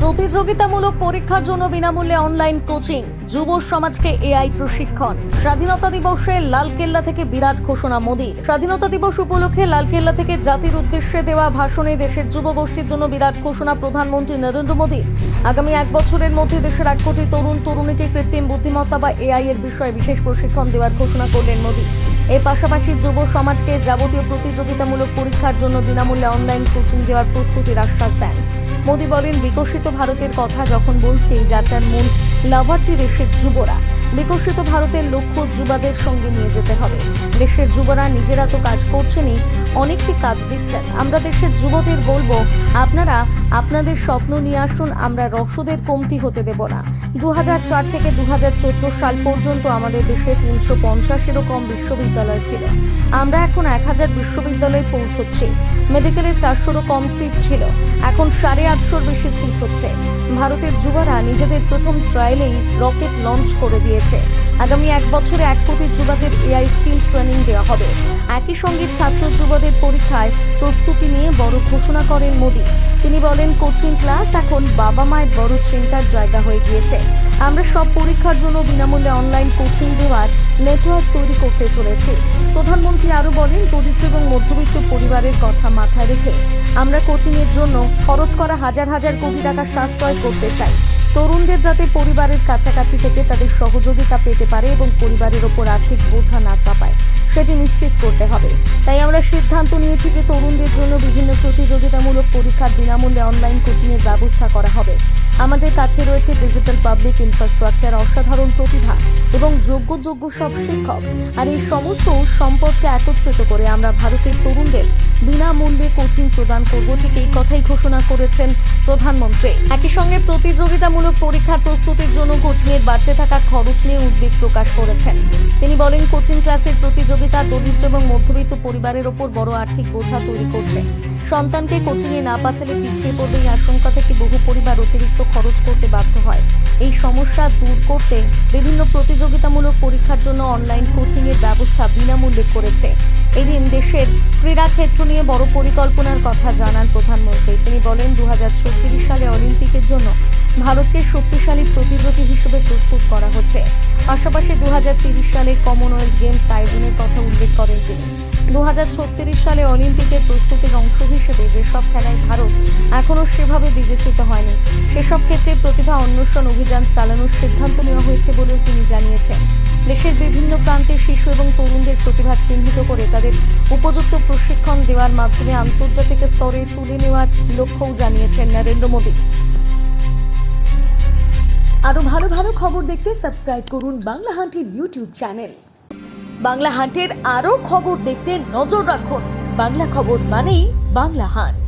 প্রতিযোগিতামূলক পরীক্ষার জন্য বিনামূল্যে অনলাইন কোচিং, যুব সমাজকে এআই প্রশিক্ষণ। স্বাধীনতা দিবসে লালকেল্লা থেকে বিরাট ঘোষণা মোদীর। স্বাধীনতা দিবস উপলক্ষে লালকেল্লা থেকে জাতির উদ্দেশ্যে দেওয়া ভাষণে দেশের যুবগোষ্ঠীর জন্য বিরাট ঘোষণা প্রধানমন্ত্রী নরেন্দ্র মোদীর। আগামী 1 বছরের মধ্যে দেশের 1 কোটি তরুণ তরুণীকে কৃত্রিম বুদ্ধিমত্তা বা এআই এর বিষয়ে বিশেষ প্রশিক্ষণ দেওয়ার ঘোষণা করলেন মোদী। এর পাশাপাশি যুব সমাজকে যাবতীয় প্রতিযোগিতামূলক পরীক্ষার জন্য বিনামূল্যে অনলাইন কোচিং দেওয়ার প্রস্তুতির আশ্বাস দেন। মোদী বলেন, বিকশিত ভারতের কথা যখন বলছি, যাত্রার মূল লাভার্থী দেশের যুবরা। বিকশিত ভারতের লক্ষ্য যুবাদের সঙ্গে নিয়ে যেতে হবে। দেশের যুবরা নিজেরা তো কাজ করছেনই, অনেককে কাজ দিচ্ছেন। আমরা দেশের যুবদের বলবো, আপনারা আপনাদের স্বপ্ন নিয়ে আসুন, আমরা রসদের কমতি হতে দেব না। 2004 থেকে 2014 সাল পর্যন্ত আমাদের দেশে 350-এরও কম বিশ্ববিদ্যালয় ছিল। আমরা এখন 1000 বিশ্ববিদ্যালয়ে পৌঁছচ্ছি। মেডিকেলে 400-রও কম সিট ছিল, এখন 850-র বেশি সিট হচ্ছে। ভারতের যুবরা নিজেদের প্রথম ট্রায়ালেই রকেট লঞ্চ করে দিয়েছে। আগামী 1 বছরে 1 কোটি যুবদের এআই স্কিল ট্রেনিং দেওয়া হবে। একই সঙ্গে ছাত্র যুবদের পরীক্ষায় প্রস্তুতি নিয়ে বড় ঘোষণা করেন মোদী। তিনি বলেন, কোচিং ক্লাস এখন বাবা মায়ের বড় চিন্তার জায়গা হয়ে গিয়েছে। আমরা সব পরীক্ষার জন্য বিনামূল্যে অনলাইন কোচিং দেওয়ার নেটওয়ার্ক তৈরি করতে চলেছি। প্রধানমন্ত্রী আরও বলেন, দরিদ্র এবং মধ্যবিত্ত পরিবারের কথা মাথায় রেখে আমরা কোচিংয়ের জন্য খরচ করা হাজার হাজার কোটি টাকা সাশ্রয় করতে চাই। তরুণদের যাতে পরিবারের কাছাকাছি থেকে তাদের সহযোগিতা পেতে পারে এবং পরিবারের ওপর আর্থিক বোঝা না চাপায়, সেটি নিশ্চিত করতে হবে। তাই আমরা সিদ্ধান্ত নিয়েছি যে তরুণদের জন্য বিভিন্ন প্রতিযোগিতামূলক পরীক্ষার বিনামূল্যে অনলাইন কোচিংয়ের ব্যবস্থা করা হবে। আমাদের কাছে রয়েছে ডিজিটাল পাবলিক ইনফ্রাস্ট্রাকচার, অসাধারণ প্রতিভা এবং যোগ্য সব শিক্ষক। আর এই সমস্ত সম্পদকে একত্রিত করে আমরা ভারতের তরুণদের বিনামূল্যে কোচিং প্রদান করব। ঠিক এই কথাই ঘোষণা করেছেন প্রধানমন্ত্রী। একই সঙ্গে প্রতিযোগিতামূলক পরীক্ষার প্রস্তুতির জন্য কোচিংয়ের বাড়তে থাকা খরচ নিয়ে উদ্বেগ প্রকাশ করেছেন। তিনি বলেন, কোচিং ক্লাসের প্রতিযোগিতা দরিদ্র এবং মধ্যবিত্ত পরিবারের ওপর বড় আর্থিক বোঝা তৈরি করছে। সন্তানকে কোচিংয়ে না পাঠালে পিছিয়ে পড়বে এই আশঙ্কা থেকে বহু পরিবার অতিরিক্ত খরচ করতে বাধ্য হয়। এই সমস্যা দূর করতে বিভিন্ন প্রতিযোগিতামূলক পরীক্ষার জন্য অনলাইন কোচিংয়ের ব্যবস্থা বিনামূল্যে করেছে। এদিন দেশের ক্রীড়া ক্ষেত্র নিয়ে বড় পরিকল্পনার কথা জানান প্রধানমন্ত্রী। তিনি বলেন, 2036 সালে অলিম্পিকের জন্য ভারতকে শক্তিশালী প্রতিযোগী হিসেবে প্রস্তুত করা হচ্ছে। পাশাপাশি 2030 সালে কমনওয়েলথ গেমস আয়োজনের কথা উল্লেখ করেন তিনি। 2036 সালে অলিম্পিকের প্রস্তুতির অংশ হিসেবে যেসব খেলায় ভারত এখনও সেভাবে বিবেচিত হয়নি, সেসব ক্ষেত্রে প্রতিভা অন্বেষণ অভিযান চালানোর সিদ্ধান্ত নেওয়া হয়েছে বলেও তিনি জানিয়েছেন। দেশের বিভিন্ন প্রান্তে শিশু এবং তরুণদের প্রতিভা চিহ্নিত করে তাদের উপযুক্ত প্রশিক্ষণ দেওয়ার মাধ্যমে আন্তর্জাতিক স্তরে তুলে নেওয়ার লক্ষ্যও জানিয়েছেন নরেন্দ্র মোদী। আরো ভালো ভালো খবর দেখতে সাবস্ক্রাইব করুন বাংলা হান্টের ইউটিউব চ্যানেল। বাংলা হান্টের আরো খবর দেখতে নজর রাখুন। বাংলা খবর মানেই বাংলা হান্ট।